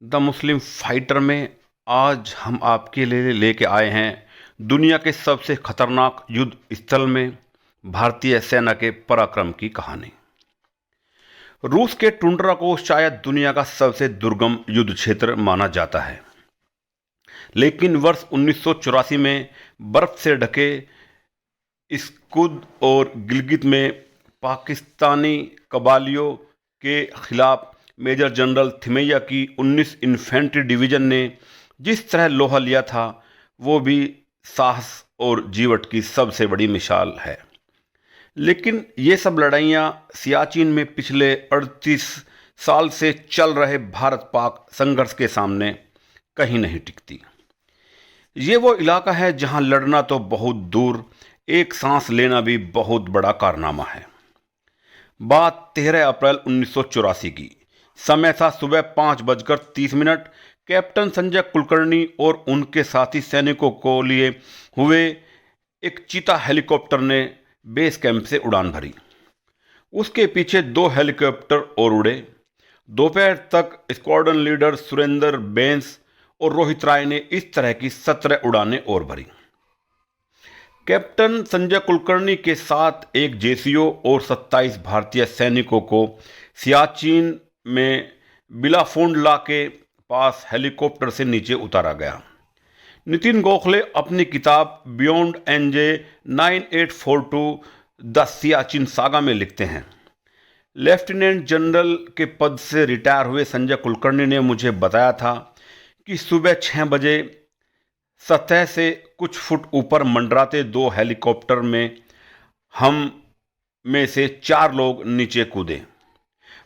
The Muslim fighter में आज हम आपके लिए लेके आए हैं दुनिया के सबसे खतरनाक युद्ध स्थल में भारतीय सेना के पराक्रम की कहानी। रूस के टुंड्रा को शायद दुनिया का सबसे दुर्गम युद्ध क्षेत्र माना जाता है, लेकिन वर्ष 1984 में बर्फ से ढके इस्कुद और गिलगित में पाकिस्तानी कबालियों के खिलाफ मेजर जनरल थिमैया की 19 इन्फेंट्री डिवीजन ने जिस तरह लोहा लिया था, वो भी साहस और जीवट की सबसे बड़ी मिसाल है। लेकिन ये सब लड़ाइयाँ सियाचिन में पिछले 38 साल से चल रहे भारत पाक संघर्ष के सामने कहीं नहीं टिकती। ये वो इलाका है जहां लड़ना तो बहुत दूर, एक सांस लेना भी बहुत बड़ा कारनामा है। बात 13 अप्रैल 1984 की। समय था सुबह 5:30। कैप्टन संजय कुलकर्णी और उनके साथी सैनिकों को लिए हुए एक चीता हेलीकॉप्टर ने बेस कैंप से उड़ान भरी। उसके पीछे 2 हेलीकॉप्टर और उड़े। दोपहर तक स्क्वाड्रन लीडर सुरेंद्र बेंस और रोहित राय ने इस तरह की 17 उड़ानें और भरी। कैप्टन संजय कुलकर्णी के साथ एक जेसीओ और 27 भारतीय सैनिकों को सियाचिन में बिलाफोंडला के पास हेलीकॉप्टर से नीचे उतारा गया। नितिन गोखले अपनी किताब beyond NJ 9842 the Siachen saga में लिखते हैं, लेफ्टिनेंट जनरल के पद से रिटायर हुए संजय कुलकर्णी ने मुझे बताया था कि सुबह 6 बजे सतह से कुछ फुट ऊपर मंडराते 2 हेलीकॉप्टर में हम में से 4 लोग नीचे कूदे।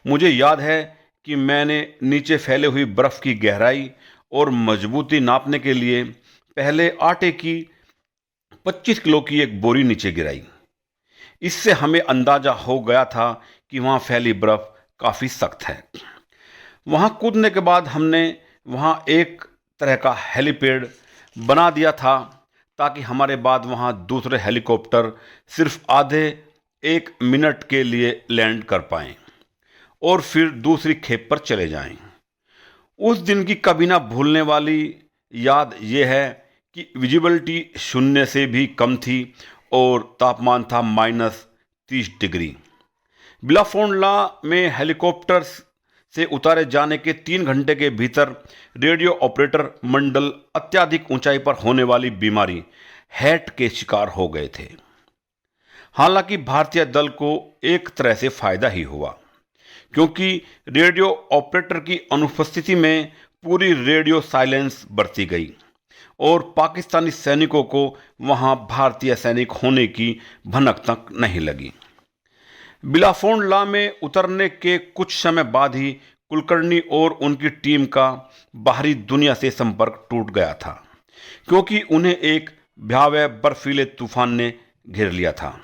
मुझे याद है कि मैंने नीचे फैले हुई बर्फ की गहराई और मजबूती नापने के लिए पहले आटे की 25 किलो की एक बोरी नीचे गिराई। इससे हमें अंदाजा हो गया था कि वहाँ फैली बर्फ काफ़ी सख्त है। वहाँ कूदने के बाद हमने वहाँ एक तरह का हेलीपैड बना दिया था ताकि हमारे बाद वहाँ दूसरे हेलीकॉप्टर सिर्फ आधे 1 मिनट के लिए लैंड कर पाएं और फिर दूसरी खेप पर चले जाएं। उस दिन की कभी ना भूलने वाली याद यह है कि विजिबिलिटी 0 से भी कम थी और तापमान था -30 डिग्री। बिलाफोंडला में हेलीकॉप्टर से उतारे जाने के 3 घंटे के भीतर रेडियो ऑपरेटर मंडल अत्यधिक ऊंचाई पर होने वाली बीमारी हैट के शिकार हो गए थे। हालांकि भारतीय दल को एक तरह से फायदा ही हुआ, क्योंकि रेडियो ऑपरेटर की अनुपस्थिति में पूरी रेडियो साइलेंस बरती गई और पाकिस्तानी सैनिकों को वहां भारतीय सैनिक होने की भनक तक नहीं लगी। बिलाफोंडला में उतरने के कुछ समय बाद ही कुलकर्णी और उनकी टीम का बाहरी दुनिया से संपर्क टूट गया था, क्योंकि उन्हें एक भयावह बर्फीले तूफान ने घेर लिया था।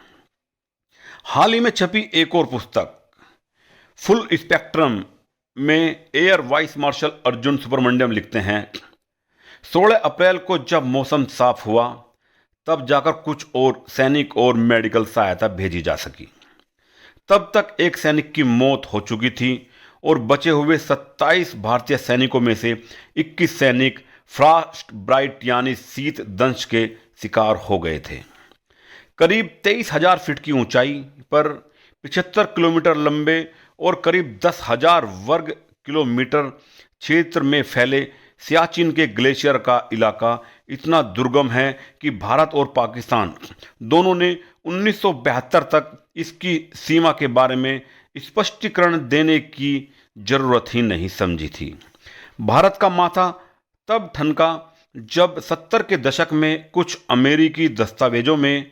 हाल ही में छपी एक और पुस्तक फुल स्पेक्ट्रम में air vice marshal Arjun Subramaniam लिखते हैं, 16 अप्रैल को जब मौसम साफ हुआ तब जाकर कुछ और सैनिक और मेडिकल सहायता भेजी जा सकी। तब तक एक सैनिक की मौत हो चुकी थी और बचे हुए 27 भारतीय सैनिकों में से 21 सैनिक फ्रॉस्ट ब्राइट यानी शीत दंश के शिकार हो गए थे। करीब 23,000 फीट की ऊंचाई पर 75 किलोमीटर लंबे और करीब 10,000 वर्ग किलोमीटर क्षेत्र में फैले सियाचिन के ग्लेशियर का इलाका इतना दुर्गम है कि भारत और पाकिस्तान दोनों ने 1972 तक इसकी सीमा के बारे में स्पष्टीकरण देने की जरूरत ही नहीं समझी थी। भारत का माथा तब ठनका जब 70 के दशक में कुछ अमेरिकी दस्तावेजों में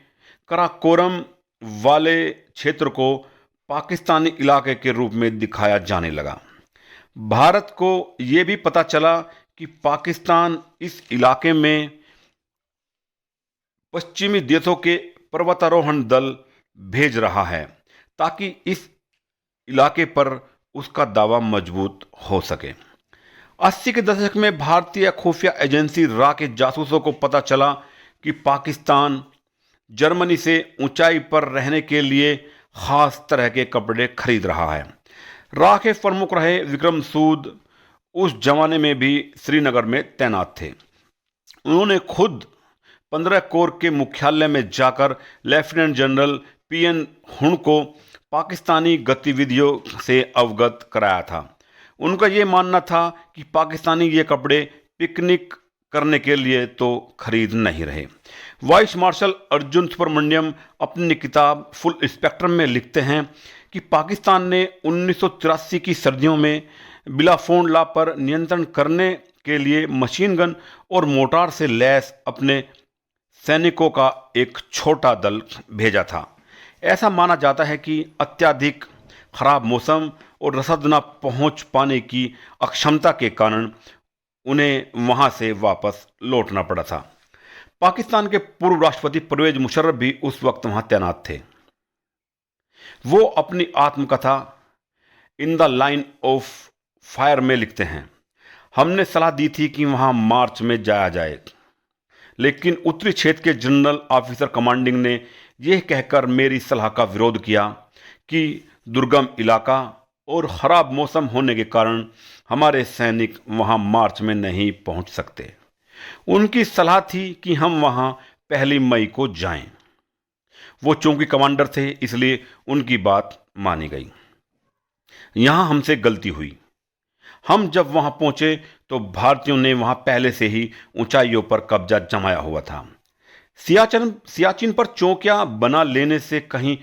कराकोरम वाले क्षेत्र को पाकिस्तानी इलाके के रूप में दिखाया जाने लगा। भारत को यह भी पता चला कि पाकिस्तान इस इलाके में पश्चिमी देशों के पर्वतारोहण दल भेज रहा है ताकि इस इलाके पर उसका दावा मजबूत हो सके। 80 के दशक में भारतीय खुफिया एजेंसी रा के जासूसों को पता चला कि पाकिस्तान जर्मनी से ऊंचाई पर रहने के लिए खास तरह के कपड़े खरीद रहा है। रा के प्रमुख रहे विक्रम सूद उस जमाने में भी श्रीनगर में तैनात थे। उन्होंने खुद 15 कोर के मुख्यालय में जाकर लेफ्टिनेंट जनरल पीएन हुण को पाकिस्तानी गतिविधियों से अवगत कराया था। उनका ये मानना था कि पाकिस्तानी ये कपड़े पिकनिक करने के लिए तो खरीद नहीं रहे। वाइस मार्शल अर्जुन सुब्रमण्यम अपनी किताब फुल स्पेक्ट्रम में लिखते हैं कि पाकिस्तान ने 1983 की सर्दियों में बिलाफोन ला पर नियंत्रण करने के लिए मशीन गन और मोटार से लैस अपने सैनिकों का एक छोटा दल भेजा था। ऐसा माना जाता है कि अत्यधिक खराब मौसम और रसद न पहुंच पाने की अक्षमता के कारण उन्हें वहां से वापस लौटना पड़ा था। पाकिस्तान के पूर्व राष्ट्रपति परवेज मुशर्रफ भी उस वक्त वहां तैनात थे। वो अपनी आत्मकथा in the line of fire में लिखते हैं, हमने सलाह दी थी कि वहां मार्च में जाया जाए, लेकिन उत्तरी क्षेत्र के जनरल ऑफिसर कमांडिंग ने यह कहकर मेरी सलाह का विरोध किया कि दुर्गम इलाका और खराब मौसम होने के कारण हमारे सैनिक वहां मार्च में नहीं पहुंच सकते। उनकी सलाह थी कि हम वहां 1 मई को जाएं। वो चौकी कमांडर थे, इसलिए उनकी बात मानी गई। यहां हमसे गलती हुई। हम जब वहां पहुंचे तो भारतीयों ने वहां पहले से ही ऊंचाइयों पर कब्जा जमाया हुआ था। सियाचिन पर चौकियां बना लेने से कहीं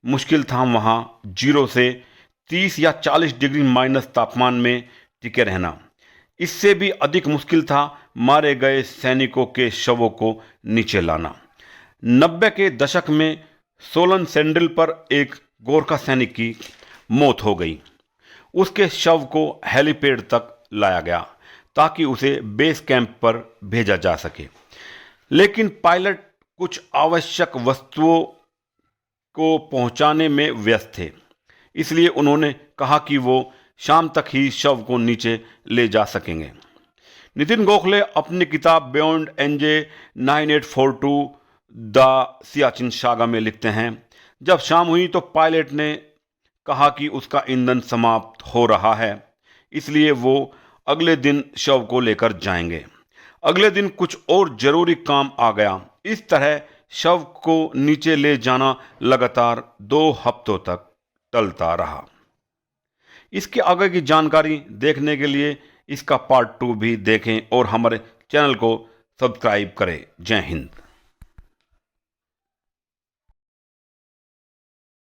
मुश्किल था वहां 0 से 30 या 40 डिग्री माइनस तापमान में टिके रहना। इससे भी अधिक मुश्किल था मारे गए सैनिकों के शवों को नीचे लाना। 90 के दशक में सोलन सैंडल पर एक गोरखा सैनिक की मौत हो गई। उसके शव को हेलीपैड तक लाया गया ताकि उसे बेस कैंप पर भेजा जा सके, लेकिन पायलट कुछ आवश्यक वस्तुओं को पहुंचाने में व्यस्त थे, इसलिए उन्होंने कहा कि वो शाम तक ही शव को नीचे ले जा सकेंगे। नितिन गोखले अपनी किताब beyond NJ 9842 the Siachen saga में लिखते हैं, जब शाम हुई तो पायलट ने कहा कि उसका ईंधन समाप्त हो रहा है, इसलिए वो अगले दिन शव को लेकर जाएंगे। अगले दिन कुछ और जरूरी काम आ गया। इस तरह शव को नीचे ले जाना लगातार 2 हफ्तों तक टलता रहा। इसके आगे की जानकारी देखने के लिए इसका पार्ट 2 भी देखें और हमारे चैनल को सब्सक्राइब करें। जय हिंद।